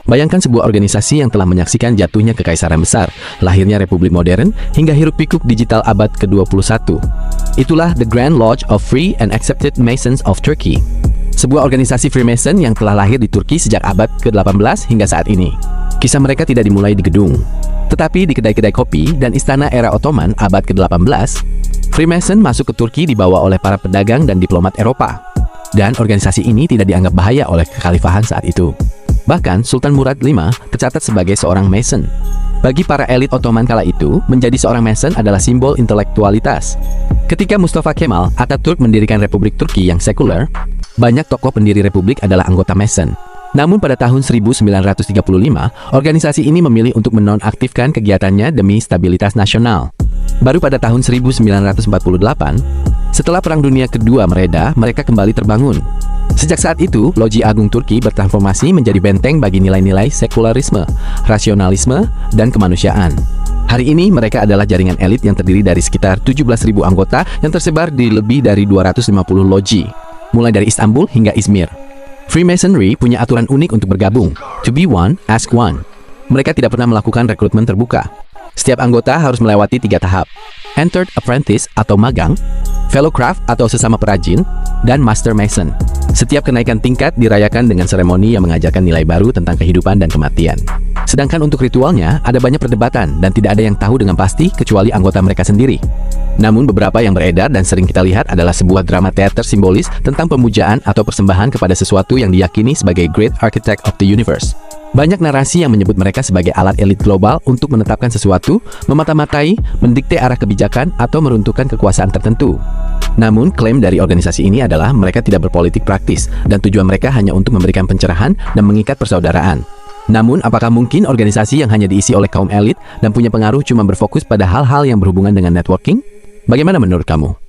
Bayangkan sebuah organisasi yang telah menyaksikan jatuhnya kekaisaran besar, lahirnya republik modern, hingga hiruk-pikuk digital abad ke-21. Itulah The Grand Lodge of Free and Accepted Masons of Turkey. Sebuah organisasi Freemason yang telah lahir di Turki sejak abad ke-18 hingga saat ini. Kisah mereka tidak dimulai di gedung, tetapi di kedai-kedai kopi dan istana era Ottoman abad ke-18. Freemason masuk ke Turki dibawa oleh para pedagang dan diplomat Eropa. Dan organisasi ini tidak dianggap bahaya oleh kekhalifahan saat itu. Bahkan Sultan Murad V tercatat sebagai seorang Mason. Bagi para elit Ottoman kala itu, menjadi seorang Mason adalah simbol intelektualitas. Ketika Mustafa Kemal Atatürk mendirikan Republik Turki yang sekuler, banyak tokoh pendiri republik adalah anggota Mason. Namun pada tahun 1935, organisasi ini memilih untuk menonaktifkan kegiatannya demi stabilitas nasional. Baru pada tahun 1948, setelah Perang Dunia Kedua mereda, mereka kembali terbangun. Sejak saat itu, Loji Agung Turki bertransformasi menjadi benteng bagi nilai-nilai sekularisme, rasionalisme, dan kemanusiaan. Hari ini mereka adalah jaringan elit yang terdiri dari sekitar 17.000 anggota yang tersebar di lebih dari 250 loji, mulai dari Istanbul hingga Izmir. Freemasonry punya aturan unik untuk bergabung. To be one, ask one. Mereka tidak pernah melakukan rekrutmen terbuka. Setiap anggota harus melewati 3 tahap. Entered Apprentice atau magang, Fellow Craft atau sesama perajin, dan Master Mason. Setiap kenaikan tingkat dirayakan dengan seremoni yang mengajarkan nilai baru tentang kehidupan dan kematian. Sedangkan untuk ritualnya, ada banyak perdebatan dan tidak ada yang tahu dengan pasti kecuali anggota mereka sendiri. Namun beberapa yang beredar dan sering kita lihat adalah sebuah drama teater simbolis tentang pemujaan atau persembahan kepada sesuatu yang diyakini sebagai Great Architect of the Universe. Banyak narasi yang menyebut mereka sebagai alat elit global untuk menetapkan sesuatu, memata-matai, mendikte arah kebijakan, atau meruntuhkan kekuasaan tertentu. Namun, klaim dari organisasi ini adalah mereka tidak berpolitik praktis, dan tujuan mereka hanya untuk memberikan pencerahan dan mengikat persaudaraan. Namun, apakah mungkin organisasi yang hanya diisi oleh kaum elit dan punya pengaruh cuma berfokus pada hal-hal yang berhubungan dengan networking? Bagaimana menurut kamu?